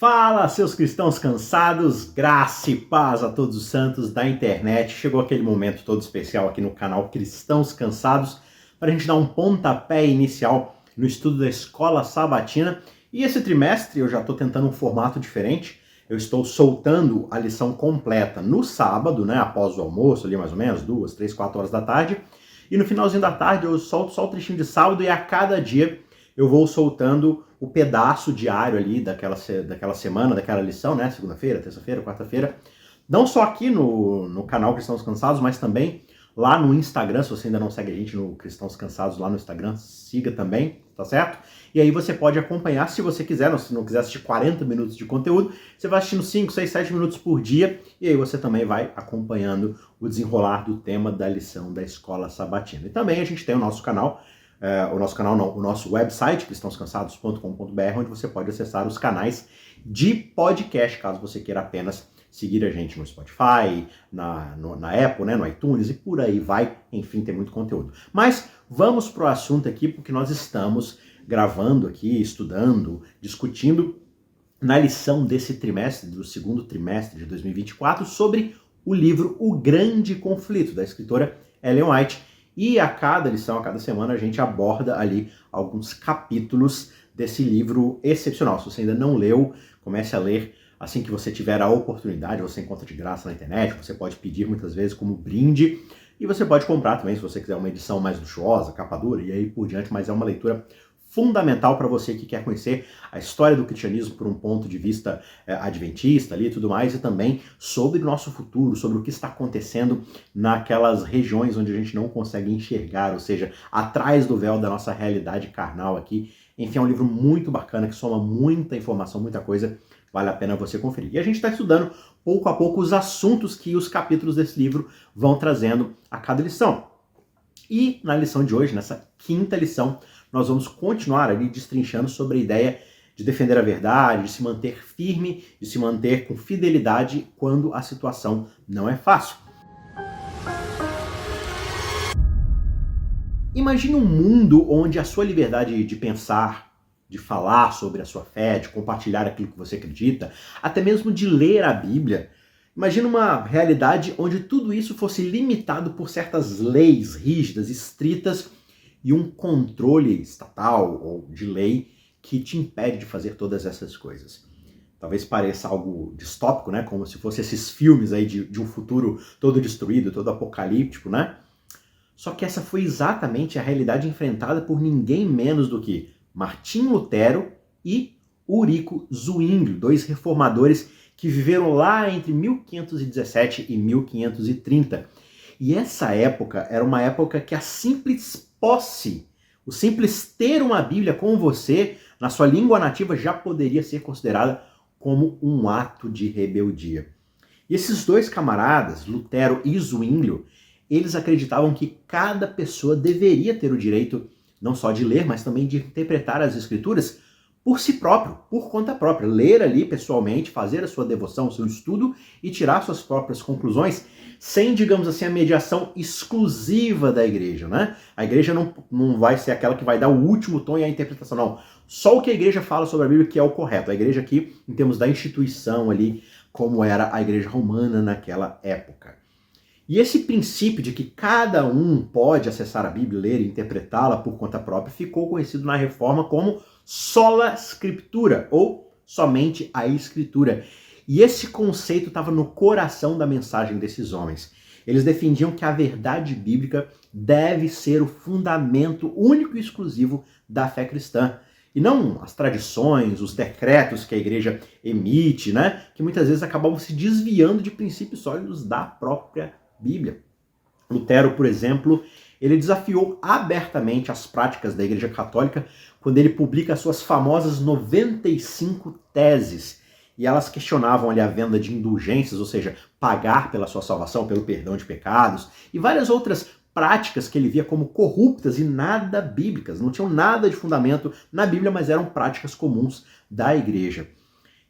Fala, seus cristãos cansados, graça e paz a todos os santos da internet. Chegou aquele momento todo especial aqui no canal Cristãos Cansados para a gente dar um pontapé inicial no estudo da Escola Sabatina. E esse trimestre eu já estou tentando um formato diferente. Eu estou soltando a lição completa no sábado, após o almoço, ali mais ou menos, 2, 3, 4 horas da tarde. E no finalzinho da tarde eu solto só o trechinho de sábado e a cada dia eu vou soltando o pedaço diário ali daquela semana, daquela lição, segunda-feira, terça-feira, quarta-feira. Não só aqui no canal Cristãos Cansados, mas também lá no Instagram. Se você ainda não segue a gente no Cristãos Cansados lá no Instagram, siga também, tá certo? E aí você pode acompanhar, se você quiser, se não quiser assistir 40 minutos de conteúdo, você vai assistindo 5, 6, 7 minutos por dia, e aí você também vai acompanhando o desenrolar do tema da lição da Escola Sabatina. E também a gente tem o nosso canal, o nosso website, cristãoscansados.com.br, onde você pode acessar os canais de podcast, caso você queira apenas seguir a gente no Spotify, na Apple, no iTunes e por aí vai. Enfim, tem muito conteúdo. Mas vamos para o assunto aqui, porque nós estamos gravando aqui, estudando, discutindo na lição desse trimestre, do segundo trimestre de 2024, sobre o livro O Grande Conflito, da escritora Ellen White. E a cada lição, a cada semana, a gente aborda ali alguns capítulos desse livro excepcional. Se você ainda não leu, comece a ler assim que você tiver a oportunidade. Você encontra de graça na internet, você pode pedir muitas vezes como brinde, e você pode comprar também se você quiser uma edição mais luxuosa, capa dura e aí por diante, mas é uma leitura fundamental para você que quer conhecer a história do cristianismo por um ponto de vista adventista ali e tudo mais, e também sobre o nosso futuro, sobre o que está acontecendo naquelas regiões onde a gente não consegue enxergar, ou seja, atrás do véu da nossa realidade carnal aqui. Enfim, é um livro muito bacana, que soma muita informação, muita coisa, vale a pena você conferir. E a gente está estudando pouco a pouco os assuntos que os capítulos desse livro vão trazendo a cada lição. E na lição de hoje, nessa quinta lição, nós vamos continuar ali destrinchando sobre a ideia de defender a verdade, de se manter firme, de se manter com fidelidade quando a situação não é fácil. Imagine um mundo onde a sua liberdade de pensar, de falar sobre a sua fé, de compartilhar aquilo que você acredita, até mesmo de ler a Bíblia. Imagina uma realidade onde tudo isso fosse limitado por certas leis rígidas, estritas, e um controle estatal ou de lei que te impede de fazer todas essas coisas. Talvez pareça algo distópico, como se fosse esses filmes aí de um futuro todo destruído, todo apocalíptico, Só que essa foi exatamente a realidade enfrentada por ninguém menos do que Martinho Lutero e Ulrico Zwinglio, dois reformadores que viveram lá entre 1517 e 1530. E essa época era uma época que a simples posse, o simples ter uma Bíblia com você, na sua língua nativa, já poderia ser considerada como um ato de rebeldia. E esses dois camaradas, Lutero e Zwinglio, eles acreditavam que cada pessoa deveria ter o direito não só de ler, mas também de interpretar as Escrituras por si próprio, por conta própria. Ler ali pessoalmente, fazer a sua devoção, o seu estudo e tirar suas próprias conclusões, sem, digamos assim, a mediação exclusiva da igreja, A igreja não vai ser aquela que vai dar o último tom e a interpretação, não. Só o que a igreja fala sobre a Bíblia que é o correto. A igreja aqui, em termos da instituição ali, como era a igreja romana naquela época. E esse princípio de que cada um pode acessar a Bíblia, ler e interpretá-la por conta própria, ficou conhecido na Reforma como sola scriptura, ou somente a Escritura. E esse conceito estava no coração da mensagem desses homens. Eles defendiam que a verdade bíblica deve ser o fundamento único e exclusivo da fé cristã. E não as tradições, os decretos que a igreja emite, que muitas vezes acabavam se desviando de princípios sólidos da própria Bíblia. Lutero, por exemplo, ele desafiou abertamente as práticas da Igreja Católica quando ele publica suas famosas 95 teses. E elas questionavam ali a venda de indulgências, ou seja, pagar pela sua salvação, pelo perdão de pecados, e várias outras práticas que ele via como corruptas e nada bíblicas. Não tinham nada de fundamento na Bíblia, mas eram práticas comuns da igreja.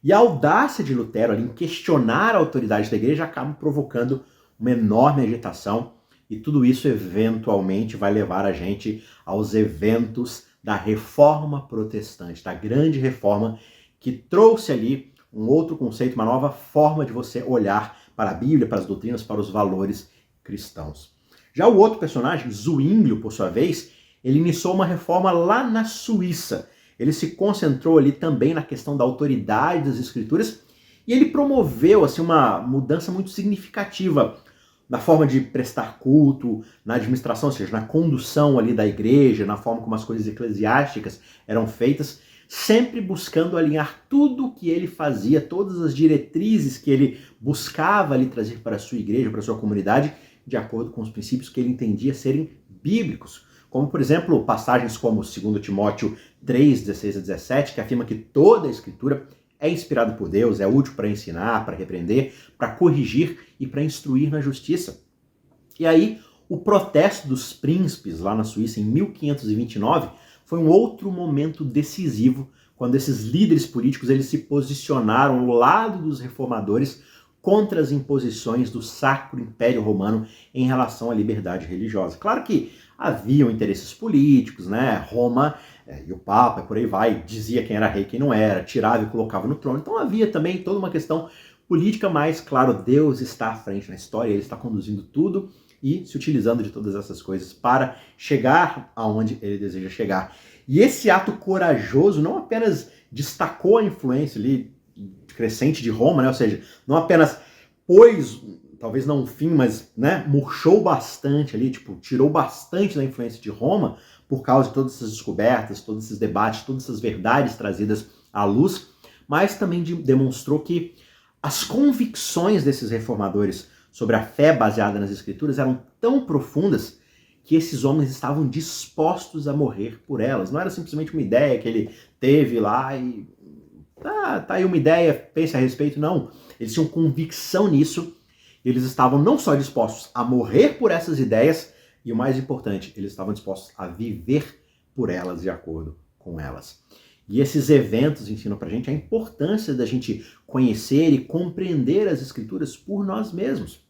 E a audácia de Lutero ali em questionar a autoridade da igreja acaba provocando uma enorme agitação, e tudo isso eventualmente vai levar a gente aos eventos da Reforma Protestante, da Grande Reforma, que trouxe ali um outro conceito, uma nova forma de você olhar para a Bíblia, para as doutrinas, para os valores cristãos. Já o outro personagem, Zwinglio, por sua vez, ele iniciou uma reforma lá na Suíça. Ele se concentrou ali também na questão da autoridade das escrituras e ele promoveu assim, uma mudança muito significativa na forma de prestar culto, na administração, ou seja, na condução ali da igreja, na forma como as coisas eclesiásticas eram feitas, sempre buscando alinhar tudo o que ele fazia, todas as diretrizes que ele buscava ali trazer para a sua igreja, para a sua comunidade, de acordo com os princípios que ele entendia serem bíblicos. Como, por exemplo, passagens como 2 Timóteo 3, 16 a 17, que afirma que toda a escritura é inspirada por Deus, é útil para ensinar, para repreender, para corrigir e para instruir na justiça. E aí, o protesto dos príncipes lá na Suíça em 1529 foi um outro momento decisivo, quando esses líderes políticos eles se posicionaram ao lado dos reformadores contra as imposições do Sacro Império Romano em relação à liberdade religiosa. Claro que haviam interesses políticos, né? Roma e o Papa, por aí vai, dizia quem era rei e quem não era, tirava e colocava no trono. Então havia também toda uma questão política, mas, claro, Deus está à frente na história, ele está conduzindo tudo e se utilizando de todas essas coisas para chegar aonde ele deseja chegar. E esse ato corajoso não apenas destacou a influência ali crescente de Roma, né? Ou seja, não apenas pôs, talvez não um fim, mas né, murchou bastante ali, tipo, tirou bastante da influência de Roma por causa de todas essas descobertas, todos esses debates, todas essas verdades trazidas à luz, mas também demonstrou que as convicções desses reformadores sobre a fé baseada nas escrituras eram tão profundas que esses homens estavam dispostos a morrer por elas. Não era simplesmente uma ideia que ele teve lá e tá aí uma ideia, pense a respeito. Não, eles tinham convicção nisso e eles estavam não só dispostos a morrer por essas ideias, e o mais importante, eles estavam dispostos a viver por elas de acordo com elas. E esses eventos ensinam pra gente a importância da gente conhecer e compreender as escrituras por nós mesmos.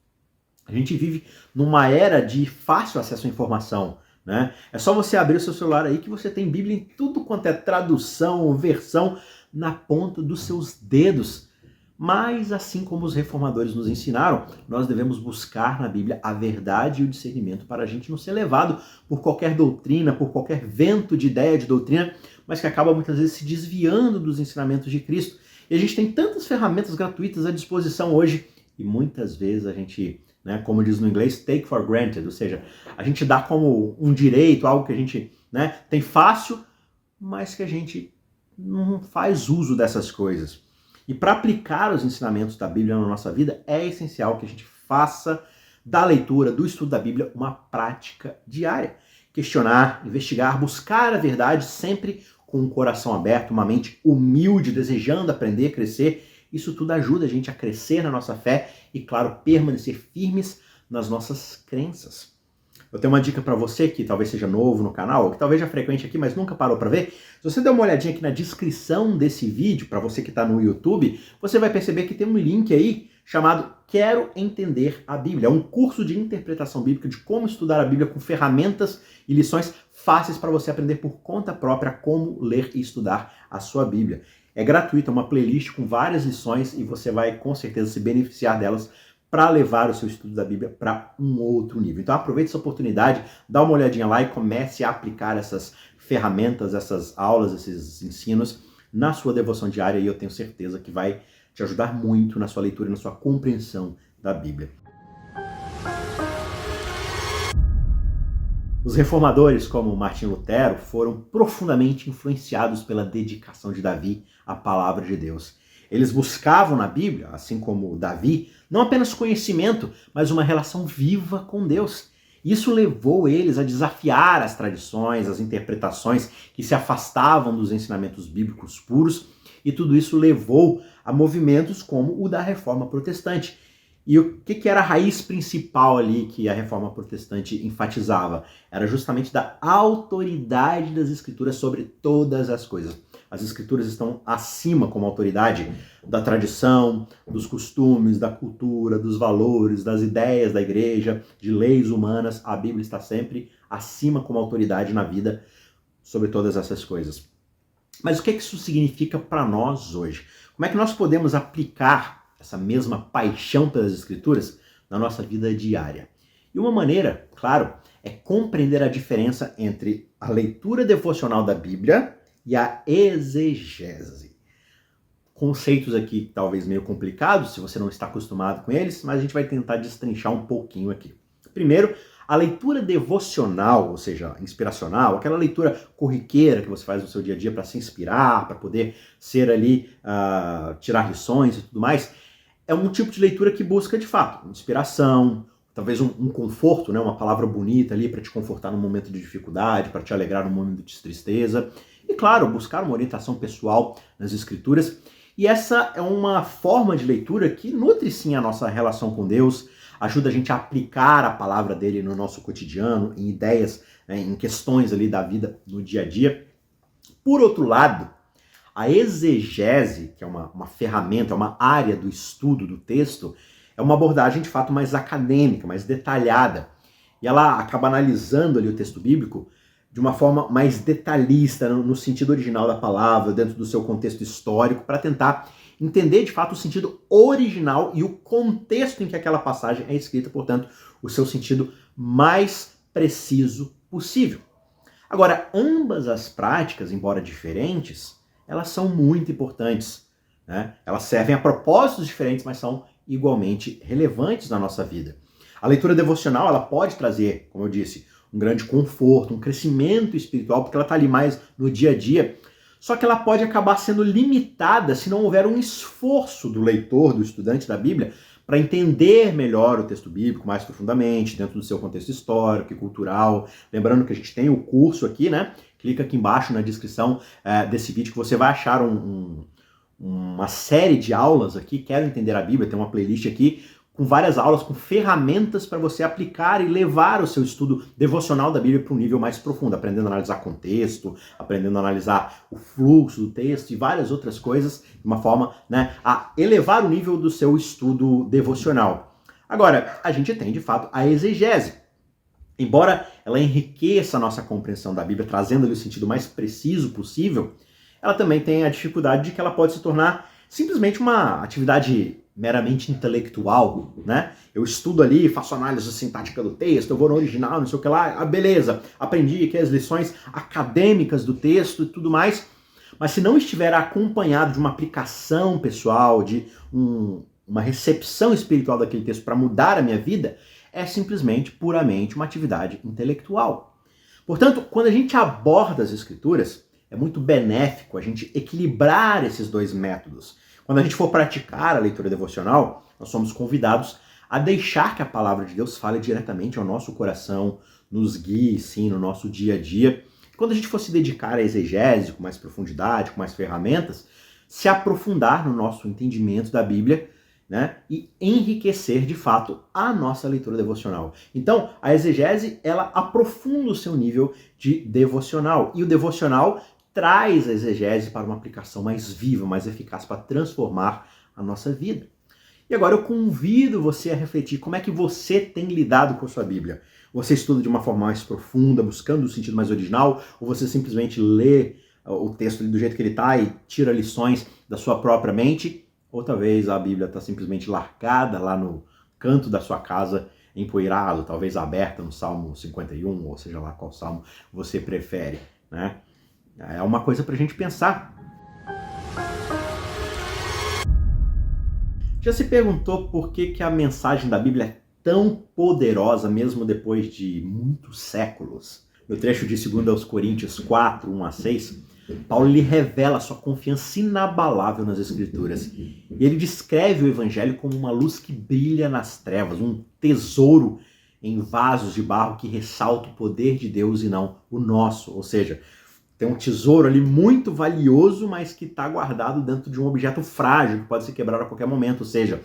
A gente vive numa era de fácil acesso à informação, né? É só você abrir o seu celular aí que você tem Bíblia em tudo quanto é tradução, versão, na ponta dos seus dedos. Mas, assim como os reformadores nos ensinaram, nós devemos buscar na Bíblia a verdade e o discernimento para a gente não ser levado por qualquer doutrina, por qualquer vento de ideia de doutrina, mas que acaba muitas vezes se desviando dos ensinamentos de Cristo. E a gente tem tantas ferramentas gratuitas à disposição hoje, e muitas vezes a gente, né, como diz no inglês, take for granted, ou seja, a gente dá como um direito, algo que a gente né, tem fácil, mas que a gente não faz uso dessas coisas. E para aplicar os ensinamentos da Bíblia na nossa vida, é essencial que a gente faça da leitura, do estudo da Bíblia, uma prática diária. Questionar, investigar, buscar a verdade sempre com um coração aberto, uma mente humilde, desejando aprender, crescer. Isso tudo ajuda a gente a crescer na nossa fé e, claro, permanecer firmes nas nossas crenças. Eu tenho uma dica para você que talvez seja novo no canal, ou que talvez já frequente aqui, mas nunca parou para ver. Se você der uma olhadinha aqui na descrição desse vídeo, para você que está no YouTube, você vai perceber que tem um link aí chamado Quero Entender a Bíblia. É um curso de interpretação bíblica de como estudar a Bíblia com ferramentas e lições fáceis para você aprender por conta própria como ler e estudar a sua Bíblia. É gratuito, é uma playlist com várias lições e você vai com certeza se beneficiar delas para levar o seu estudo da Bíblia para um outro nível. Então aproveite essa oportunidade, dá uma olhadinha lá e comece a aplicar essas ferramentas, essas aulas, esses ensinos na sua devoção diária e eu tenho certeza que vai te ajudar muito na sua leitura e na sua compreensão da Bíblia. Os reformadores, como Martim Lutero, foram profundamente influenciados pela dedicação de Davi à palavra de Deus. Eles buscavam na Bíblia, assim como Davi, não apenas conhecimento, mas uma relação viva com Deus. Isso levou eles a desafiar as tradições, as interpretações que se afastavam dos ensinamentos bíblicos puros, e tudo isso levou a movimentos como o da Reforma Protestante. E o que era a raiz principal ali que a Reforma Protestante enfatizava? Era justamente da autoridade das Escrituras sobre todas as coisas. As Escrituras estão acima como autoridade da tradição, dos costumes, da cultura, dos valores, das ideias da igreja, de leis humanas. A Bíblia está sempre acima como autoridade na vida sobre todas essas coisas. Mas o que é que isso significa para nós hoje? Como é que nós podemos aplicar essa mesma paixão pelas Escrituras na nossa vida diária? E uma maneira, claro, é compreender a diferença entre a leitura devocional da Bíblia e a exegese. Conceitos aqui talvez meio complicados, se você não está acostumado com eles, mas a gente vai tentar destrinchar um pouquinho aqui. Primeiro, a leitura devocional, ou seja, inspiracional, aquela leitura corriqueira que você faz no seu dia a dia para se inspirar, para poder ser ali, tirar lições e tudo mais, é um tipo de leitura que busca, de fato, inspiração, talvez um conforto, né? Uma palavra bonita ali para te confortar num momento de dificuldade, para te alegrar num momento de tristeza. E, claro, buscar uma orientação pessoal nas escrituras. E essa é uma forma de leitura que nutre sim a nossa relação com Deus, ajuda a gente a aplicar a palavra dele no nosso cotidiano, em ideias, né, em questões ali da vida no dia a dia. Por outro lado, a exegese, que é uma ferramenta, uma área do estudo do texto, é uma abordagem de fato mais acadêmica, mais detalhada. E ela acaba analisando ali o texto bíblico de uma forma mais detalhista, no sentido original da palavra, dentro do seu contexto histórico, para tentar entender de fato o sentido original e o contexto em que aquela passagem é escrita, portanto, o seu sentido mais preciso possível. Agora, ambas as práticas, embora diferentes, elas são muito importantes, né? Elas servem a propósitos diferentes, mas são igualmente relevantes na nossa vida. A leitura devocional, ela pode trazer, como eu disse, um grande conforto, um crescimento espiritual, porque ela está ali mais no dia a dia. Só que ela pode acabar sendo limitada se não houver um esforço do leitor, do estudante da Bíblia, para entender melhor o texto bíblico mais profundamente, dentro do seu contexto histórico e cultural. Lembrando que a gente tem o curso aqui, né? Clica aqui embaixo na descrição desse vídeo que você vai achar uma série de aulas aqui. Quero entender a Bíblia, tem uma playlist aqui com várias aulas, com ferramentas para você aplicar e levar o seu estudo devocional da Bíblia para um nível mais profundo, aprendendo a analisar contexto, aprendendo a analisar o fluxo do texto e várias outras coisas, de uma forma, né, a elevar o nível do seu estudo devocional. Agora, a gente tem, de fato, a exegese. Embora ela enriqueça a nossa compreensão da Bíblia, trazendo-lhe o sentido mais preciso possível, ela também tem a dificuldade de que ela pode se tornar simplesmente uma atividade meramente intelectual, né? Eu estudo ali, faço análise sintática do texto, eu vou no original, não sei o que lá, beleza, aprendi aqui as lições acadêmicas do texto e tudo mais, mas se não estiver acompanhado de uma aplicação pessoal, de uma recepção espiritual daquele texto para mudar a minha vida, é simplesmente, puramente uma atividade intelectual. Portanto, quando a gente aborda as escrituras, é muito benéfico a gente equilibrar esses dois métodos. Quando a gente for praticar a leitura devocional, nós somos convidados a deixar que a palavra de Deus fale diretamente ao nosso coração, nos guie, sim, no nosso dia a dia. Quando a gente for se dedicar à exegese com mais profundidade, com mais ferramentas, se aprofundar no nosso entendimento da Bíblia, né, e enriquecer de fato a nossa leitura devocional. Então, a exegese, ela aprofunda o seu nível de devocional, e o devocional traz a exegese para uma aplicação mais viva, mais eficaz para transformar a nossa vida. E agora eu convido você a refletir como é que você tem lidado com a sua Bíblia. Você estuda de uma forma mais profunda, buscando o sentido mais original, ou você simplesmente lê o texto do jeito que ele está e tira lições da sua própria mente? Ou talvez a Bíblia está simplesmente largada lá no canto da sua casa, empoeirado, talvez aberta no Salmo 51, ou seja lá qual salmo você prefere, né? É uma coisa para a gente pensar. Já se perguntou por que a mensagem da Bíblia é tão poderosa, mesmo depois de muitos séculos? No trecho de 2 Coríntios 4, 1 a 6, Paulo lhe revela sua confiança inabalável nas Escrituras. E ele descreve o Evangelho como uma luz que brilha nas trevas, um tesouro em vasos de barro que ressalta o poder de Deus e não o nosso. Ou seja, tem um tesouro ali muito valioso, mas que está guardado dentro de um objeto frágil, que pode se quebrar a qualquer momento. Ou seja,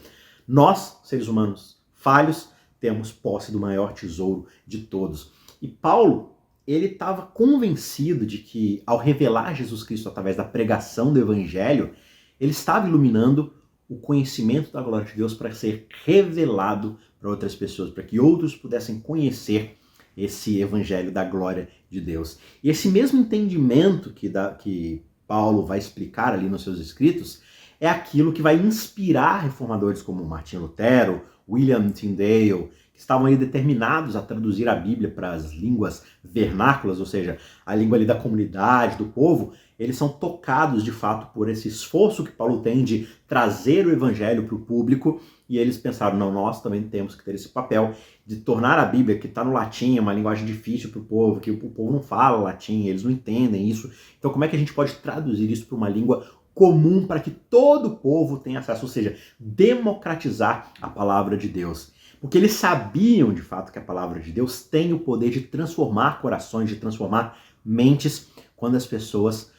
nós, seres humanos falhos, temos posse do maior tesouro de todos. E Paulo, ele estava convencido de que, ao revelar Jesus Cristo através da pregação do Evangelho, ele estava iluminando o conhecimento da glória de Deus para ser revelado para outras pessoas, para que outros pudessem conhecer esse Evangelho da glória de Deus. E esse mesmo entendimento que Paulo vai explicar ali nos seus escritos, é aquilo que vai inspirar reformadores como Martim Lutero, William Tyndale, que estavam aí determinados a traduzir a Bíblia para as línguas vernáculas, ou seja, a língua ali da comunidade, do povo. Eles são tocados de fato por esse esforço que Paulo tem de trazer o evangelho para o público, e eles pensaram, não, nós também temos que ter esse papel de tornar a Bíblia, que está no latim, é uma linguagem difícil para o povo, que o povo não fala latim, eles não entendem isso. Então como é que a gente pode traduzir isso para uma língua comum para que todo o povo tenha acesso, ou seja, democratizar a palavra de Deus? Porque eles sabiam de fato que a palavra de Deus tem o poder de transformar corações, de transformar mentes, quando as pessoas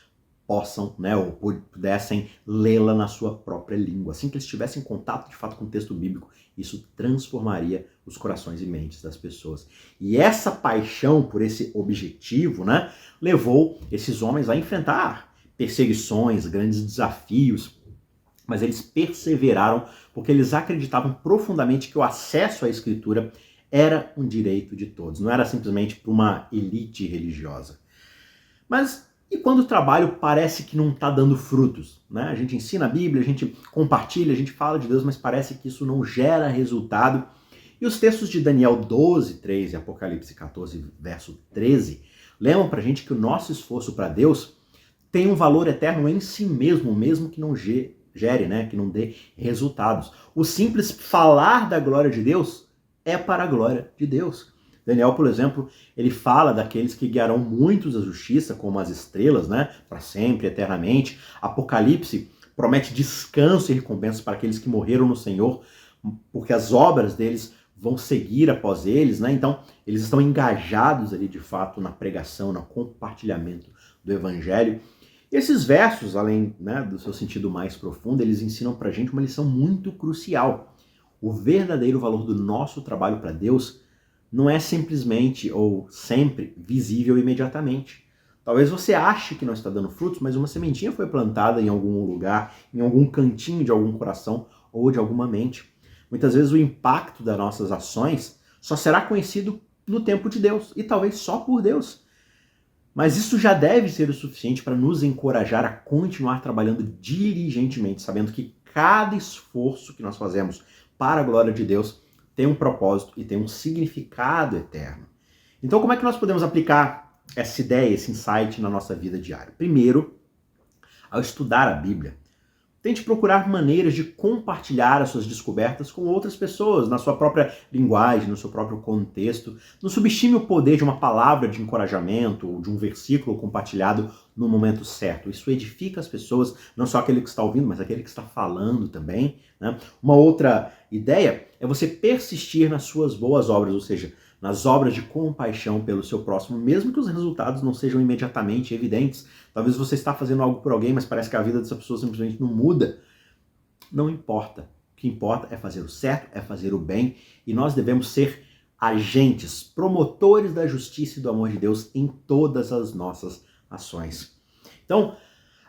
possam, né, ou pudessem lê-la na sua própria língua. Assim que eles tivessem contato de fato com o texto bíblico, isso transformaria os corações e mentes das pessoas. E essa paixão por esse objetivo, né, levou esses homens a enfrentar perseguições, grandes desafios, mas eles perseveraram porque eles acreditavam profundamente que o acesso à Escritura era um direito de todos, não era simplesmente para uma elite religiosa. Mas e quando o trabalho parece que não está dando frutos, né? A gente ensina a Bíblia, a gente compartilha, a gente fala de Deus, mas parece que isso não gera resultado. E os textos de Daniel 12, 3 e Apocalipse 14, verso 13, lembram pra gente que o nosso esforço para Deus tem um valor eterno em si mesmo, mesmo que não gere, né? Que não dê resultados. O simples falar da glória de Deus é para a glória de Deus. Daniel, por exemplo, ele fala daqueles que guiarão muitos à justiça, como as estrelas, né, para sempre, eternamente. Apocalipse promete descanso e recompensa para aqueles que morreram no Senhor, porque as obras deles vão seguir após eles, né? Então, eles estão engajados ali, de fato, na pregação, no compartilhamento do Evangelho. E esses versos, além, né, do seu sentido mais profundo, eles ensinam para a gente uma lição muito crucial. O verdadeiro valor do nosso trabalho para Deus não é simplesmente ou sempre visível imediatamente. Talvez você ache que não está dando frutos, mas uma sementinha foi plantada em algum lugar, em algum cantinho de algum coração ou de alguma mente. Muitas vezes o impacto das nossas ações só será conhecido no tempo de Deus, e talvez só por Deus. Mas isso já deve ser o suficiente para nos encorajar a continuar trabalhando diligentemente, sabendo que cada esforço que nós fazemos para a glória de Deus tem um propósito e tem um significado eterno. Então, como é que nós podemos aplicar essa ideia, esse insight na nossa vida diária? Primeiro, ao estudar a Bíblia, tente procurar maneiras de compartilhar as suas descobertas com outras pessoas, na sua própria linguagem, no seu próprio contexto. Não subestime o poder de uma palavra de encorajamento ou de um versículo compartilhado no momento certo. Isso edifica as pessoas, não só aquele que está ouvindo, mas aquele que está falando também, né? Uma outra ideia é você persistir nas suas boas obras, ou seja, nas obras de compaixão pelo seu próximo, mesmo que os resultados não sejam imediatamente evidentes. Talvez você está fazendo algo por alguém, mas parece que a vida dessa pessoa simplesmente não muda. Não importa. O que importa é fazer o certo, é fazer o bem, e nós devemos ser agentes, promotores da justiça e do amor de Deus em todas as nossas ações. Então,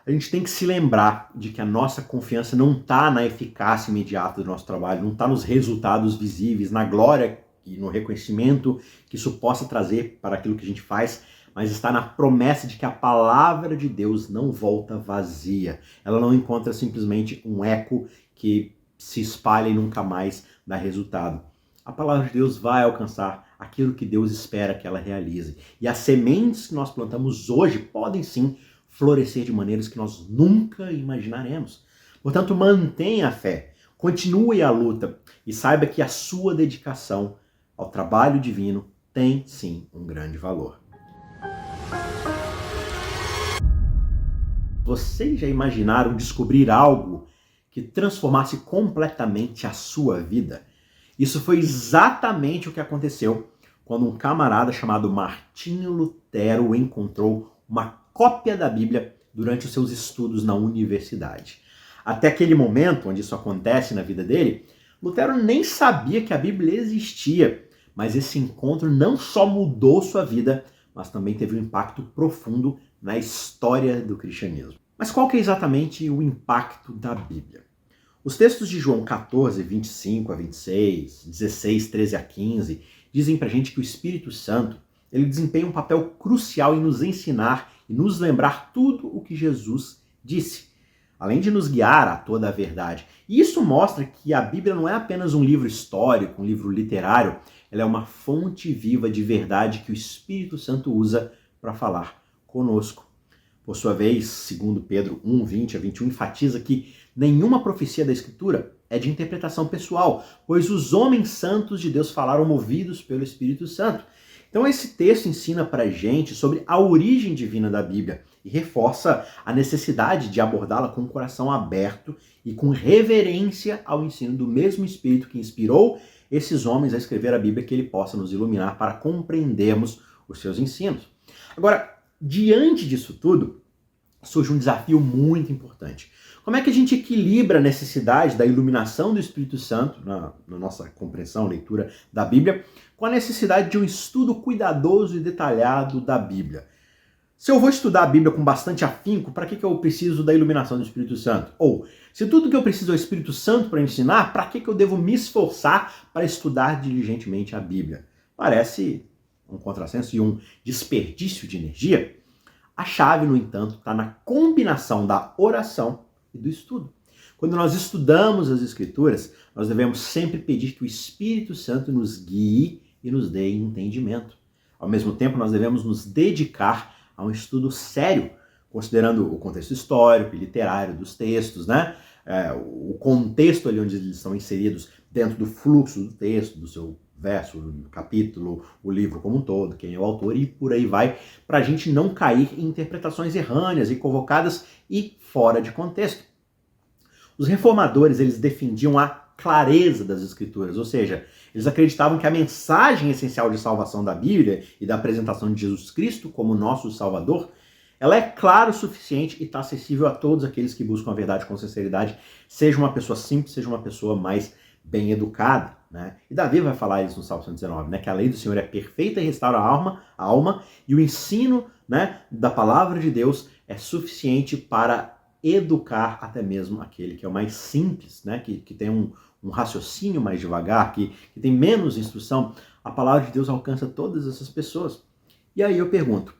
a gente tem que se lembrar de que a nossa confiança não está na eficácia imediata do nosso trabalho, não está nos resultados visíveis, na glória e no reconhecimento que isso possa trazer para aquilo que a gente faz, mas está na promessa de que a palavra de Deus não volta vazia. Ela não encontra simplesmente um eco que se espalha e nunca mais dá resultado. A palavra de Deus vai alcançar aquilo que Deus espera que ela realize. E as sementes que nós plantamos hoje podem sim florescer de maneiras que nós nunca imaginaremos. Portanto, mantenha a fé, continue a luta e saiba que a sua dedicação ao trabalho divino tem sim um grande valor. Vocês já imaginaram descobrir algo que transformasse completamente a sua vida? Isso foi exatamente o que aconteceu quando um camarada chamado Martinho Lutero encontrou uma cópia da Bíblia durante os seus estudos na universidade. Até aquele momento, onde isso acontece na vida dele, Lutero nem sabia que a Bíblia existia, mas esse encontro não só mudou sua vida, mas também teve um impacto profundo na história do cristianismo. Mas qual que é exatamente o impacto da Bíblia? Os textos de João 14, 25 a 26, 16, 13 a 15, dizem pra gente que o Espírito Santo ele desempenha um papel crucial em nos ensinar e nos lembrar tudo o que Jesus disse, além de nos guiar a toda a verdade. E isso mostra que a Bíblia não é apenas um livro histórico, um livro literário, ela é uma fonte viva de verdade que o Espírito Santo usa para falar conosco. Por sua vez, segundo Pedro 1, 20 a 21, enfatiza que nenhuma profecia da Escritura é de interpretação pessoal, pois os homens santos de Deus falaram movidos pelo Espírito Santo. Então esse texto ensina para a gente sobre a origem divina da Bíblia e reforça a necessidade de abordá-la com o coração aberto e com reverência ao ensino do mesmo Espírito que inspirou esses homens a escrever a Bíblia, que ele possa nos iluminar para compreendermos os seus ensinos. Agora, diante disso tudo, surge um desafio muito importante. Como é que a gente equilibra a necessidade da iluminação do Espírito Santo na nossa compreensão, leitura da Bíblia, com a necessidade de um estudo cuidadoso e detalhado da Bíblia? Se eu vou estudar a Bíblia com bastante afinco, para que eu preciso da iluminação do Espírito Santo? Ou, se tudo que eu preciso é o Espírito Santo para ensinar, para que eu devo me esforçar para estudar diligentemente a Bíblia? Parece um contrassenso e um desperdício de energia. A chave, no entanto, está na combinação da oração e do estudo. Quando nós estudamos as Escrituras, nós devemos sempre pedir que o Espírito Santo nos guie e nos dê entendimento. Ao mesmo tempo, nós devemos nos dedicar a um estudo sério, considerando o contexto histórico e literário dos textos, né? O contexto ali onde eles estão inseridos dentro do fluxo do texto, do seu verso, do capítulo, o livro como um todo, quem é o autor e por aí vai, para a gente não cair em interpretações errâneas, equivocadas e fora de contexto. Os reformadores, eles defendiam a clareza das Escrituras, ou seja, eles acreditavam que a mensagem essencial de salvação da Bíblia e da apresentação de Jesus Cristo como nosso Salvador, ela é clara o suficiente e está acessível a todos aqueles que buscam a verdade com sinceridade, seja uma pessoa simples, seja uma pessoa mais bem educada, né? E Davi vai falar isso no Salmo 119, né? Que a lei do Senhor é perfeita e restaura a alma, e o ensino, né, da palavra de Deus é suficiente para educar até mesmo aquele que é o mais simples, né? Que tem um raciocínio mais devagar, que tem menos instrução. A palavra de Deus alcança todas essas pessoas. E aí eu pergunto,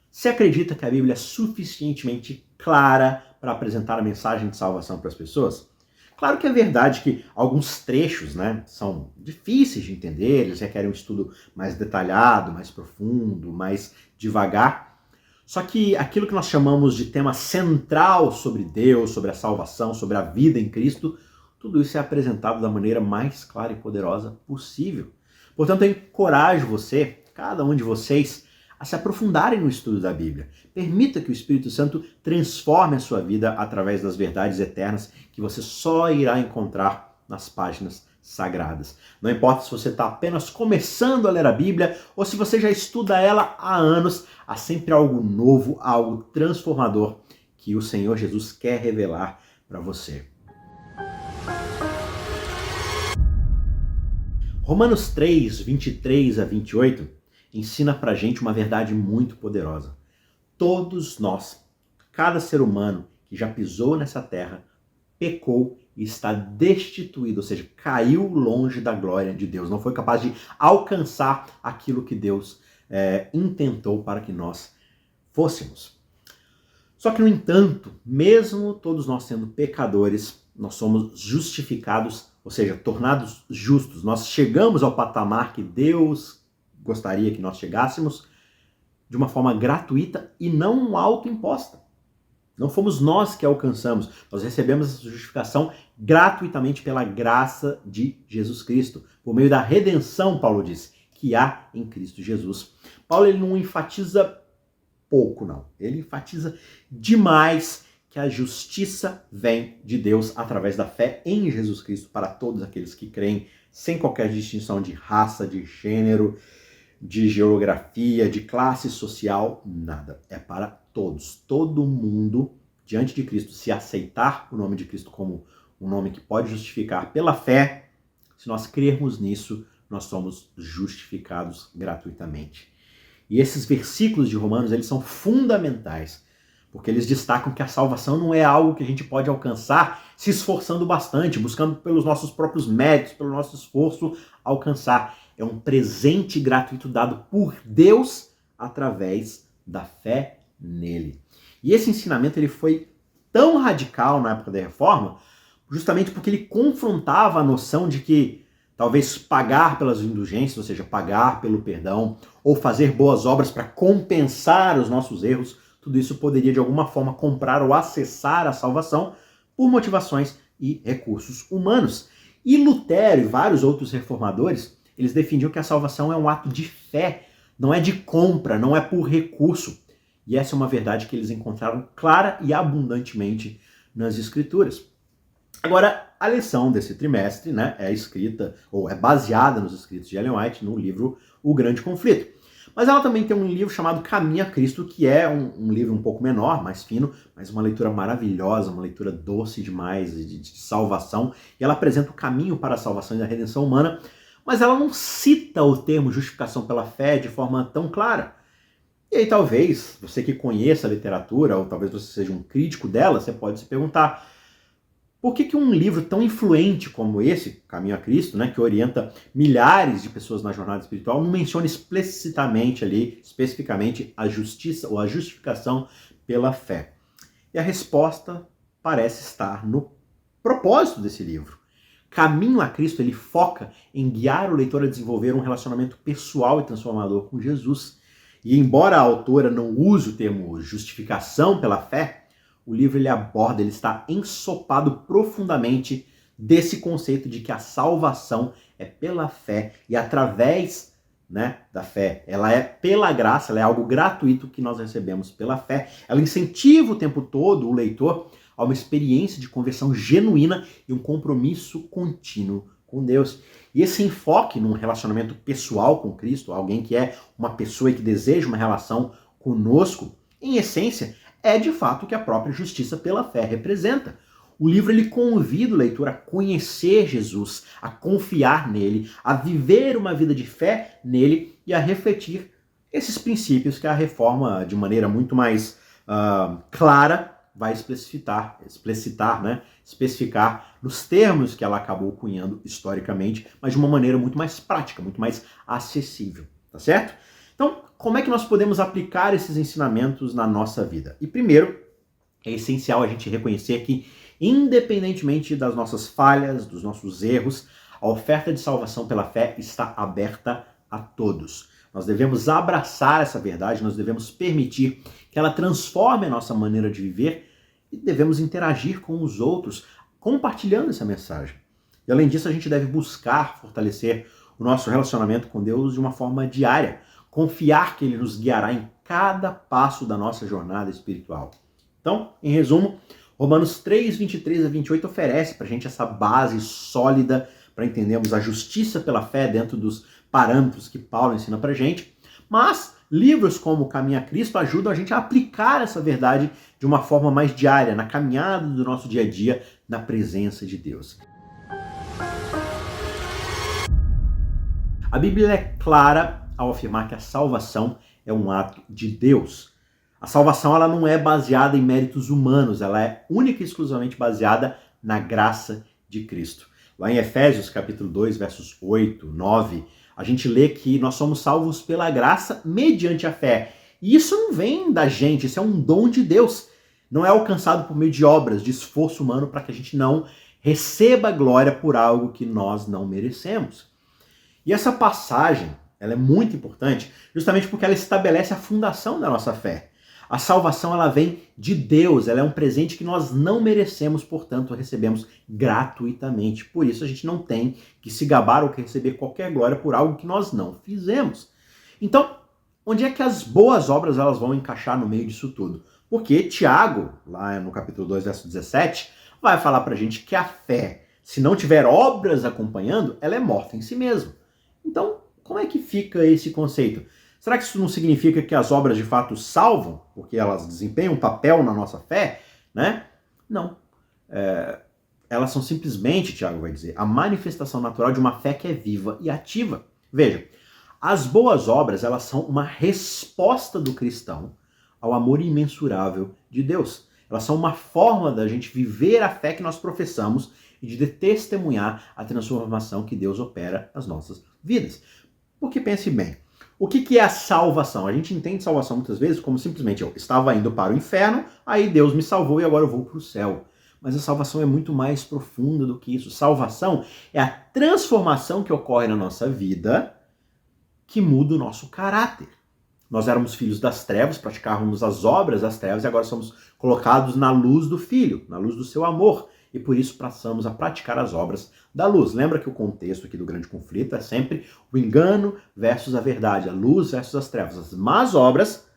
você acredita que a Bíblia é suficientemente clara para apresentar a mensagem de salvação para as pessoas? Claro que é verdade que alguns trechos, né, são difíceis de entender, eles requerem um estudo mais detalhado, mais profundo, mais devagar. Só que aquilo que nós chamamos de tema central sobre Deus, sobre a salvação, sobre a vida em Cristo, tudo isso é apresentado da maneira mais clara e poderosa possível. Portanto, eu encorajo você, cada um de vocês, a se aprofundarem no estudo da Bíblia. Permita que o Espírito Santo transforme a sua vida através das verdades eternas que você só irá encontrar nas páginas sagradas. Não importa se você está apenas começando a ler a Bíblia ou se você já estuda ela há anos, há sempre algo novo, algo transformador que o Senhor Jesus quer revelar para você. Romanos 3, 23 a 28 ensina pra gente uma verdade muito poderosa. Todos nós, cada ser humano que já pisou nessa terra, pecou e está destituído, ou seja, caiu longe da glória de Deus. Não foi capaz de alcançar aquilo que Deus intentou para que nós fôssemos. Só que, no entanto, mesmo todos nós sendo pecadores, nós somos justificados, ou seja, tornados justos. Nós chegamos ao patamar que Deus gostaria que nós chegássemos de uma forma gratuita e não autoimposta. Não fomos nós que alcançamos, nós recebemos essa justificação gratuitamente pela graça de Jesus Cristo, por meio da redenção, Paulo diz, que há em Cristo Jesus. Paulo ele não enfatiza pouco, não. Ele enfatiza demais que a justiça vem de Deus através da fé em Jesus Cristo para todos aqueles que creem, sem qualquer distinção de raça, de gênero, de geografia, de classe social, nada. É para todos. Todo mundo, diante de Cristo, se aceitar o nome de Cristo como um nome que pode justificar pela fé, se nós crermos nisso, nós somos justificados gratuitamente. E esses versículos de Romanos, eles são fundamentais, porque eles destacam que a salvação não é algo que a gente pode alcançar se esforçando bastante, buscando pelos nossos próprios méritos, pelo nosso esforço alcançar. É um presente gratuito dado por Deus através da fé nele. E esse ensinamento ele foi tão radical na época da Reforma, justamente porque ele confrontava a noção de que talvez pagar pelas indulgências, ou seja, pagar pelo perdão, ou fazer boas obras para compensar os nossos erros, tudo isso poderia de alguma forma comprar ou acessar a salvação por motivações e recursos humanos. E Lutero e vários outros reformadores, eles defendiam que a salvação é um ato de fé, não é de compra, não é por recurso. E essa é uma verdade que eles encontraram clara e abundantemente nas Escrituras. Agora, a lição desse trimestre, né, é escrita, ou é baseada nos escritos de Ellen White, no livro O Grande Conflito. Mas ela também tem um livro chamado Caminho a Cristo, que é um livro um pouco menor, mais fino, mas uma leitura maravilhosa, uma leitura doce demais, de salvação. E ela apresenta o caminho para a salvação e a redenção humana, mas ela não cita o termo justificação pela fé de forma tão clara. E aí talvez, você que conheça a literatura, ou talvez você seja um crítico dela, você pode se perguntar: por que um livro tão influente como esse, Caminho a Cristo, né, que orienta milhares de pessoas na jornada espiritual, não menciona explicitamente ali, especificamente, a justiça ou a justificação pela fé? E a resposta parece estar no propósito desse livro. Caminho a Cristo, ele foca em guiar o leitor a desenvolver um relacionamento pessoal e transformador com Jesus. E embora a autora não use o termo justificação pela fé, o livro ele aborda, ele está ensopado profundamente desse conceito de que a salvação é pela fé e através, né, da fé. Ela é pela graça, ela é algo gratuito que nós recebemos pela fé. Ela incentiva o tempo todo o leitor a uma experiência de conversão genuína e um compromisso contínuo com Deus. E esse enfoque num relacionamento pessoal com Cristo, alguém que é uma pessoa e que deseja uma relação conosco, em essência, é de fato o que a própria justiça pela fé representa. O livro ele convida o leitor a conhecer Jesus, a confiar nele, a viver uma vida de fé nele e a refletir esses princípios que a Reforma, de maneira muito mais clara, vai especificar nos termos que ela acabou cunhando historicamente, mas de uma maneira muito mais prática, muito mais acessível, tá certo? Então, como é que nós podemos aplicar esses ensinamentos na nossa vida? E primeiro, é essencial a gente reconhecer que, independentemente das nossas falhas, dos nossos erros, a oferta de salvação pela fé está aberta a todos. Nós devemos abraçar essa verdade, nós devemos permitir que ela transforme a nossa maneira de viver e devemos interagir com os outros, compartilhando essa mensagem. E além disso, a gente deve buscar fortalecer o nosso relacionamento com Deus de uma forma diária, confiar que Ele nos guiará em cada passo da nossa jornada espiritual. Então, em resumo, Romanos 3, 23 a 28 oferece para a gente essa base sólida para entendermos a justiça pela fé dentro dos parâmetros que Paulo ensina para a gente, mas livros como Caminho a Cristo ajudam a gente a aplicar essa verdade de uma forma mais diária, na caminhada do nosso dia a dia, na presença de Deus. A Bíblia é clara ao afirmar que a salvação é um ato de Deus. A salvação ela não é baseada em méritos humanos, ela é única e exclusivamente baseada na graça de Cristo. Lá em Efésios capítulo 2, versos 8, 9, a gente lê que nós somos salvos pela graça mediante a fé. E isso não vem da gente, isso é um dom de Deus. Não é alcançado por meio de obras, de esforço humano, para que a gente não receba glória por algo que nós não merecemos. E essa passagem, ela é muito importante, justamente porque ela estabelece a fundação da nossa fé. A salvação, ela vem de Deus, ela é um presente que nós não merecemos, portanto, recebemos gratuitamente. Por isso, a gente não tem que se gabar ou que receber qualquer glória por algo que nós não fizemos. Então, onde é que as boas obras elas vão encaixar no meio disso tudo? Porque Tiago, lá no capítulo 2, verso 17, vai falar pra gente que a fé, se não tiver obras acompanhando, ela é morta em si mesma. Então, como é que fica esse conceito? Será que isso não significa que as obras de fato salvam, porque elas desempenham um papel na nossa fé? Né? Não. Elas são simplesmente, Tiago vai dizer, a manifestação natural de uma fé que é viva e ativa. Veja, as boas obras elas são uma resposta do cristão ao amor imensurável de Deus. Elas são uma forma da gente viver a fé que nós professamos e de testemunhar a transformação que Deus opera nas nossas vidas. Porque pense bem, o que é a salvação? A gente entende salvação muitas vezes como simplesmente eu estava indo para o inferno, aí Deus me salvou e agora eu vou para o céu. Mas a salvação é muito mais profunda do que isso. Salvação é a transformação que ocorre na nossa vida que muda o nosso caráter. Nós éramos filhos das trevas, praticávamos as obras das trevas e agora somos colocados na luz do Filho, na luz do seu amor. E por isso passamos a praticar as obras da luz. Lembra que o contexto aqui do grande conflito é sempre o engano versus a verdade, a luz versus as trevas, as más obras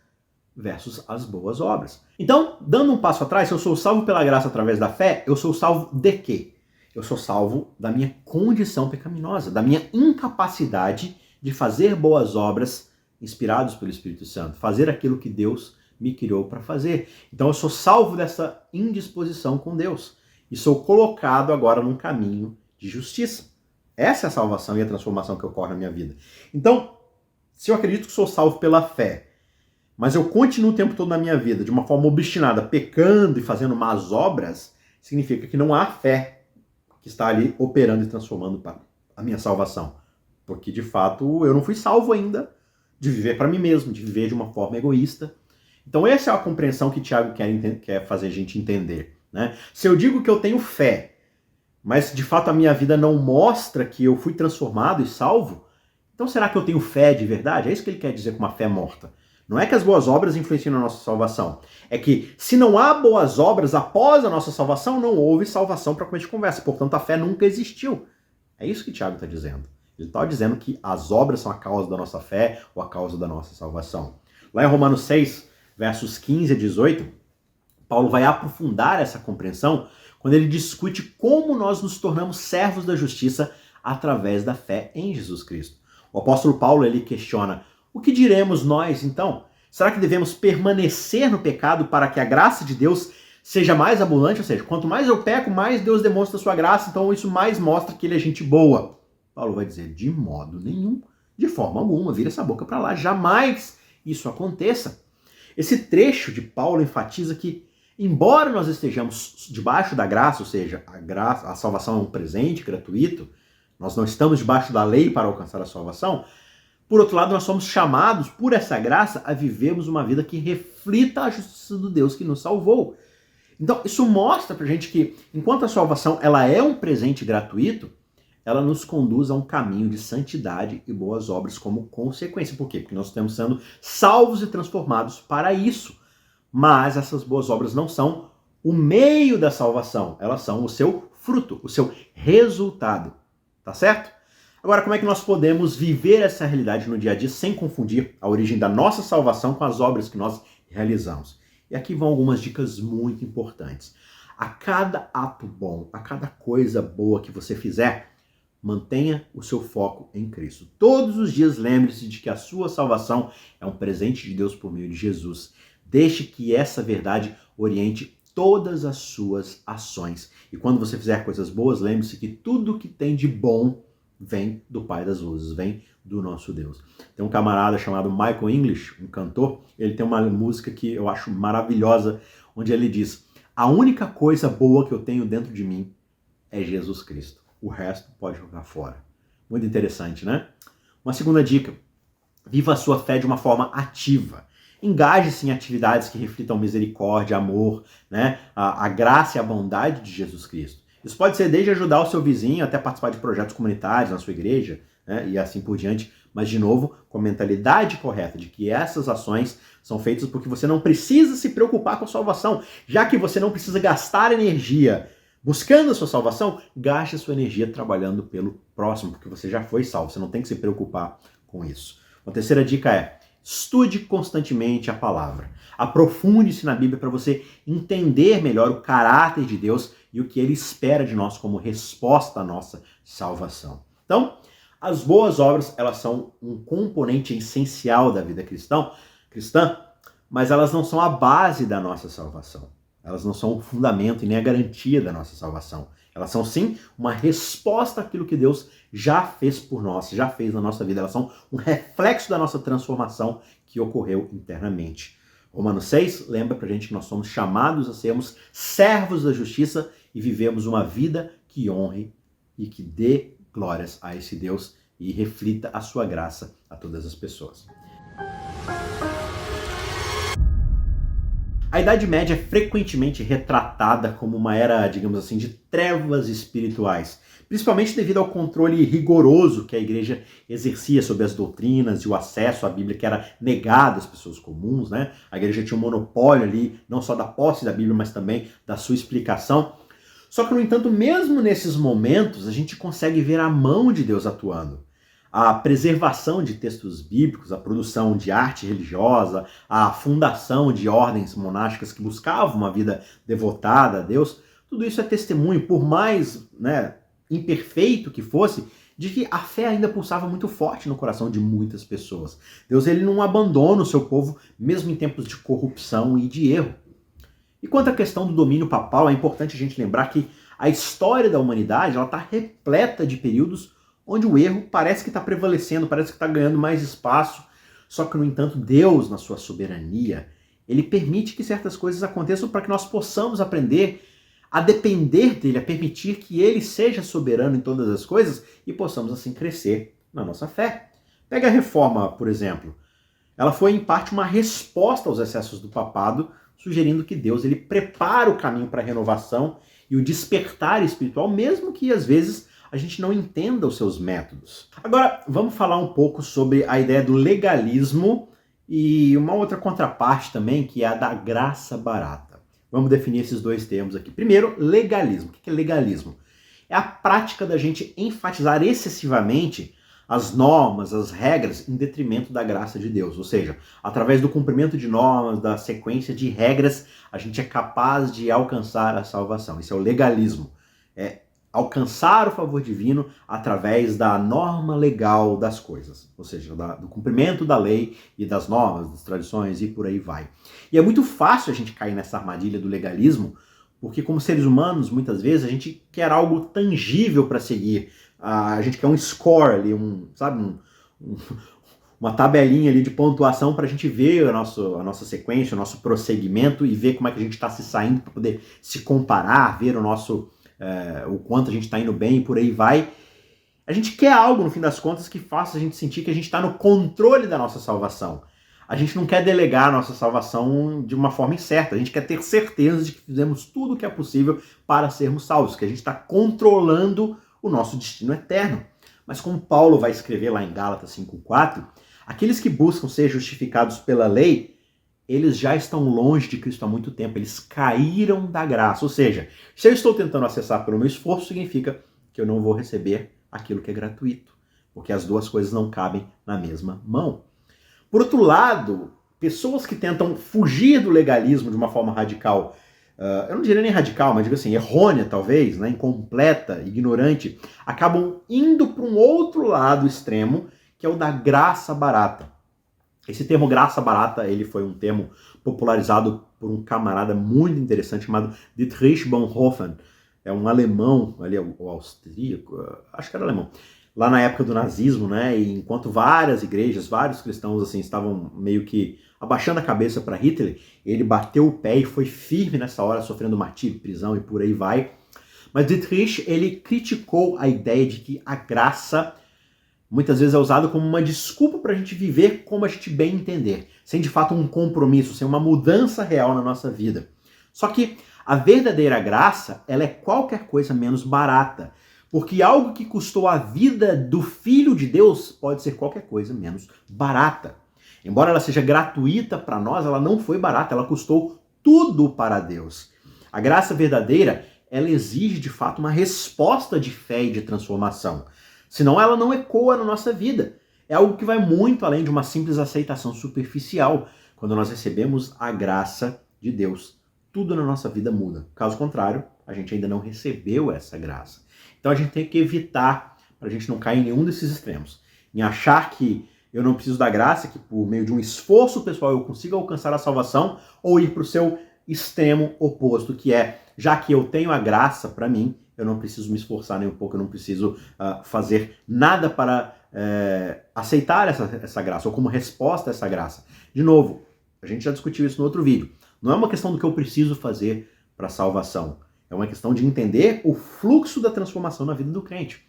versus as boas obras. Então, dando um passo atrás, se eu sou salvo pela graça através da fé, eu sou salvo de quê? Eu sou salvo da minha condição pecaminosa, da minha incapacidade de fazer boas obras inspirados pelo Espírito Santo, fazer aquilo que Deus me criou para fazer. Então eu sou salvo dessa indisposição com Deus e sou colocado agora num caminho de justiça. Essa é a salvação e a transformação que ocorre na minha vida. Então, se eu acredito que sou salvo pela fé, mas eu continuo o tempo todo na minha vida de uma forma obstinada, pecando e fazendo más obras, significa que não há fé que está ali operando e transformando para a minha salvação. Porque, de fato, eu não fui salvo ainda de viver para mim mesmo, de viver de uma forma egoísta. Então essa é a compreensão que Tiago quer fazer a gente entender, né? Se eu digo que eu tenho fé, mas de fato a minha vida não mostra que eu fui transformado e salvo, então será que eu tenho fé de verdade? É isso que ele quer dizer com uma fé morta. Não é que as boas obras influenciam na nossa salvação. É que se não há boas obras após a nossa salvação, não houve salvação para começo de conversa. Portanto, a fé nunca existiu. É isso que Tiago está dizendo. Ele está dizendo que as obras são a causa da nossa fé ou a causa da nossa salvação. Lá em Romanos 6, versos 15 a 18, Paulo vai aprofundar essa compreensão quando ele discute como nós nos tornamos servos da justiça através da fé em Jesus Cristo. O apóstolo Paulo ele questiona: o que diremos nós então? Será que devemos permanecer no pecado para que a graça de Deus seja mais abundante? Ou seja, quanto mais eu peco, mais Deus demonstra a sua graça, então isso mais mostra que ele é gente boa. Paulo vai dizer: de modo nenhum, de forma alguma, vira essa boca para lá, jamais isso aconteça. Esse trecho de Paulo enfatiza que, embora nós estejamos debaixo da graça, ou seja, a salvação é um presente gratuito, nós não estamos debaixo da lei para alcançar a salvação, por outro lado, nós somos chamados, por essa graça, a vivermos uma vida que reflita a justiça do Deus que nos salvou. Então, isso mostra pra gente que, enquanto a salvação ela é um presente gratuito, ela nos conduz a um caminho de santidade e boas obras como consequência. Por quê? Porque nós estamos sendo salvos e transformados para isso. Mas essas boas obras não são o meio da salvação, elas são o seu fruto, o seu resultado. Tá certo? Agora, como é que nós podemos viver essa realidade no dia a dia sem confundir a origem da nossa salvação com as obras que nós realizamos? E aqui vão algumas dicas muito importantes. A cada ato bom, a cada coisa boa que você fizer, mantenha o seu foco em Cristo. Todos os dias lembre-se de que a sua salvação é um presente de Deus por meio de Jesus. Deixe que essa verdade oriente todas as suas ações. E quando você fizer coisas boas, lembre-se que tudo que tem de bom vem do Pai das Luzes, vem do nosso Deus. Tem um camarada chamado Michael English, um cantor, ele tem uma música que eu acho maravilhosa, onde ele diz: a única coisa boa que eu tenho dentro de mim é Jesus Cristo. O resto pode jogar fora. Muito interessante, né? Uma segunda dica: viva a sua fé de uma forma ativa. Engaje-se em atividades que reflitam misericórdia, amor, né? A graça e a bondade de Jesus Cristo. Isso pode ser desde ajudar o seu vizinho até participar de projetos comunitários na sua igreja, né? E assim por diante. Mas, de novo, com a mentalidade correta de que essas ações são feitas porque você não precisa se preocupar com a salvação. Já que você não precisa gastar energia buscando a sua salvação, gaste a sua energia trabalhando pelo próximo, porque você já foi salvo, você não tem que se preocupar com isso. Uma terceira dica é: estude constantemente a palavra. Aprofunde-se na Bíblia para você entender melhor o caráter de Deus e o que ele espera de nós como resposta à nossa salvação. Então, as boas obras, elas são um componente essencial da vida cristã, mas elas não são a base da nossa salvação. Elas não são o fundamento e nem a garantia da nossa salvação. Elas são, sim, uma resposta àquilo que Deus já fez por nós, já fez na nossa vida. Elas são um reflexo da nossa transformação que ocorreu internamente. Romanos 6 lembra pra gente que nós somos chamados a sermos servos da justiça e vivemos uma vida que honre e que dê glórias a esse Deus e reflita a sua graça a todas as pessoas. A Idade Média é frequentemente retratada como uma era, digamos assim, de trevas espirituais, principalmente devido ao controle rigoroso que a igreja exercia sobre as doutrinas e o acesso à Bíblia que era negado às pessoas comuns, né? A igreja tinha um monopólio ali, não só da posse da Bíblia, mas também da sua explicação. Só que, no entanto, mesmo nesses momentos, a gente consegue ver a mão de Deus atuando. A preservação de textos bíblicos, a produção de arte religiosa, a fundação de ordens monásticas que buscavam uma vida devotada a Deus, tudo isso é testemunho, por mais imperfeito que fosse, de que a fé ainda pulsava muito forte no coração de muitas pessoas. Deus ele não abandona o seu povo, mesmo em tempos de corrupção e de erro. E quanto à questão do domínio papal, é importante a gente lembrar que a história da humanidade está repleta de períodos onde o erro parece que está prevalecendo, parece que está ganhando mais espaço, só que, no entanto, Deus, na sua soberania, ele permite que certas coisas aconteçam para que nós possamos aprender a depender dele, a permitir que ele seja soberano em todas as coisas e possamos, assim, crescer na nossa fé. Pega a Reforma, por exemplo. Ela foi, em parte, uma resposta aos excessos do papado, sugerindo que Deus ele prepara o caminho para a renovação e o despertar espiritual, mesmo que, às vezes, a gente não entenda os seus métodos. Agora, vamos falar um pouco sobre a ideia do legalismo e uma outra contraparte também, que é a da graça barata. Vamos definir esses dois termos aqui. Primeiro, legalismo. O que é legalismo? É a prática da gente enfatizar excessivamente as normas, as regras, em detrimento da graça de Deus. Ou seja, através do cumprimento de normas, da sequência de regras, a gente é capaz de alcançar a salvação. Isso é o legalismo. É alcançar o favor divino através da norma legal das coisas, ou seja, do cumprimento da lei e das normas, das tradições e por aí vai. E é muito fácil a gente cair nessa armadilha do legalismo, porque como seres humanos, muitas vezes, a gente quer algo tangível para seguir, a gente quer um score ali, uma tabelinha ali de pontuação para a gente ver a nossa sequência, o nosso prosseguimento e ver como é que a gente está se saindo para poder se comparar, ver o quanto a gente está indo bem e por aí vai. A gente quer algo, no fim das contas, que faça a gente sentir que a gente está no controle da nossa salvação. A gente não quer delegar a nossa salvação de uma forma incerta. A gente quer ter certeza de que fizemos tudo o que é possível para sermos salvos, que a gente está controlando o nosso destino eterno. Mas como Paulo vai escrever lá em Gálatas 5:4, aqueles que buscam ser justificados pela lei, eles já estão longe de Cristo há muito tempo, eles caíram da graça. Ou seja, se eu estou tentando acessar pelo meu esforço, significa que eu não vou receber aquilo que é gratuito, porque as duas coisas não cabem na mesma mão. Por outro lado, pessoas que tentam fugir do legalismo de uma forma radical, eu não diria nem radical, mas digo assim, errônea talvez, incompleta, ignorante, acabam indo para um outro lado extremo, que é o da graça barata. Esse termo graça barata, ele foi um termo popularizado por um camarada muito interessante chamado Dietrich Bonhoeffer. É um alemão, ali, o austríaco, acho que era alemão, lá na época do nazismo, e enquanto várias igrejas, vários cristãos assim estavam meio que abaixando a cabeça para Hitler, ele bateu o pé e foi firme nessa hora, sofrendo martírio, prisão e por aí vai. Mas Dietrich, ele criticou a ideia de que a graça muitas vezes é usado como uma desculpa para a gente viver como a gente bem entender, sem de fato um compromisso, sem uma mudança real na nossa vida. Só que a verdadeira graça, ela é qualquer coisa menos barata, porque algo que custou a vida do Filho de Deus pode ser qualquer coisa menos barata. Embora ela seja gratuita para nós, ela não foi barata, ela custou tudo para Deus. A graça verdadeira, ela exige de fato uma resposta de fé e de transformação. Senão ela não ecoa na nossa vida. É algo que vai muito além de uma simples aceitação superficial. Quando nós recebemos a graça de Deus, tudo na nossa vida muda. Caso contrário, a gente ainda não recebeu essa graça. Então a gente tem que evitar, para a gente não cair em nenhum desses extremos, em achar que eu não preciso da graça, que por meio de um esforço pessoal eu consigo alcançar a salvação, ou ir para o seu extremo oposto, que é, já que eu tenho a graça para mim, eu não preciso me esforçar nem um pouco, eu não preciso fazer nada para aceitar essa graça, ou como resposta a essa graça. De novo, a gente já discutiu isso no outro vídeo. Não é uma questão do que eu preciso fazer para salvação. É uma questão de entender o fluxo da transformação na vida do crente.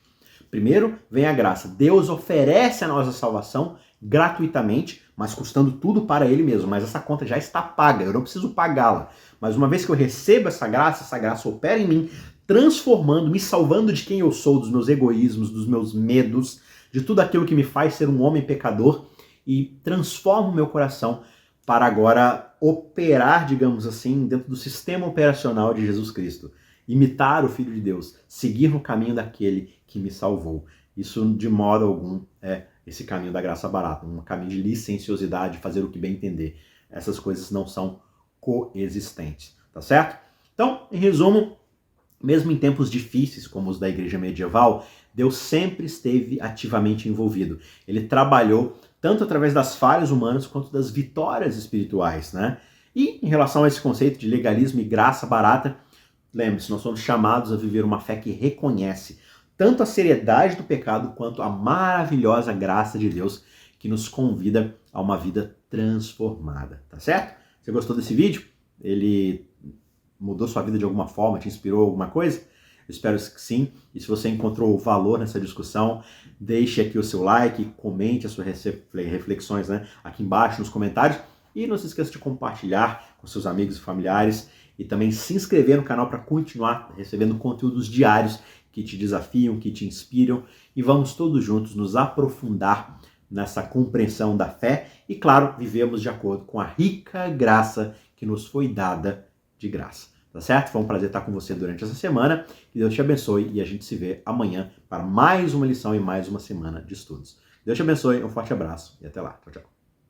Primeiro vem a graça. Deus oferece a nós a salvação gratuitamente, mas custando tudo para Ele mesmo. Mas essa conta já está paga, eu não preciso pagá-la. Mas uma vez que eu recebo essa graça opera em mim, transformando, me salvando de quem eu sou, dos meus egoísmos, dos meus medos, de tudo aquilo que me faz ser um homem pecador, e transforma o meu coração para agora operar, digamos assim, dentro do sistema operacional de Jesus Cristo. Imitar o Filho de Deus, seguir no caminho daquele que me salvou. Isso, de modo algum, é esse caminho da graça barata, um caminho de licenciosidade, fazer o que bem entender. Essas coisas não são coexistentes, tá certo? Então, em resumo, mesmo em tempos difíceis, como os da igreja medieval, Deus sempre esteve ativamente envolvido. Ele trabalhou tanto através das falhas humanas quanto das vitórias espirituais, né? E em relação a esse conceito de legalismo e graça barata, lembre-se, nós somos chamados a viver uma fé que reconhece tanto a seriedade do pecado quanto a maravilhosa graça de Deus que nos convida a uma vida transformada, tá certo? Você gostou desse vídeo? Ele mudou sua vida de alguma forma, te inspirou alguma coisa? Eu espero que sim. E se você encontrou valor nessa discussão, deixe aqui o seu like, comente as suas reflexões, né, aqui embaixo nos comentários. E não se esqueça de compartilhar com seus amigos e familiares e também se inscrever no canal para continuar recebendo conteúdos diários que te desafiam, que te inspiram. E vamos todos juntos nos aprofundar nessa compreensão da fé e, claro, vivemos de acordo com a rica graça que nos foi dada de graça. Tá certo? Foi um prazer estar com você durante essa semana. Que Deus te abençoe e a gente se vê amanhã para mais uma lição e mais uma semana de estudos. Deus te abençoe, um forte abraço e até lá. Tchau, tchau.